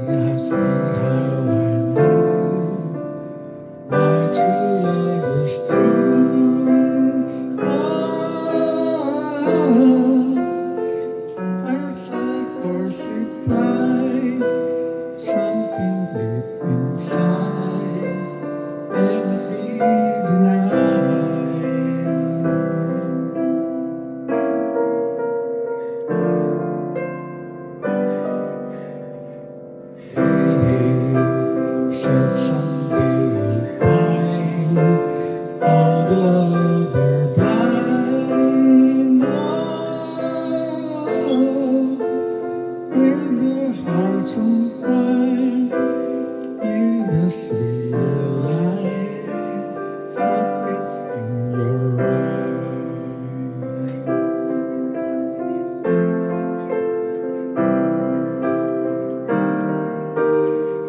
I've seen how I knew my true love was true. It's like porcupine, something deep inside cannot be denied. Said someday you'll find all the love are blind. When your heart's on fire, you must realize what is in your eyes.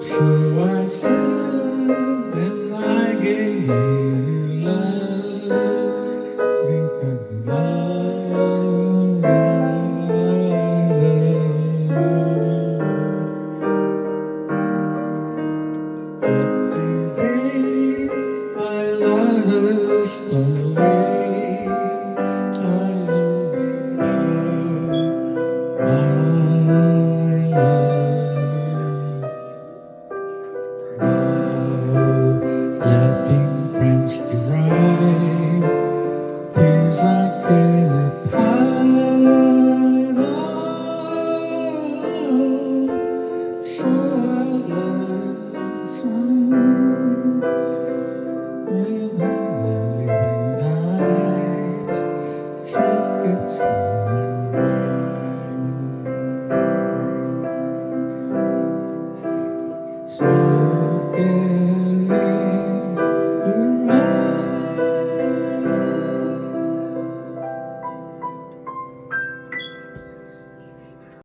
So I said, and I gave you love, think of love, but today my love is away. I know my love. Letting friends deride things I cannot hide. So I learned some when the living nights take its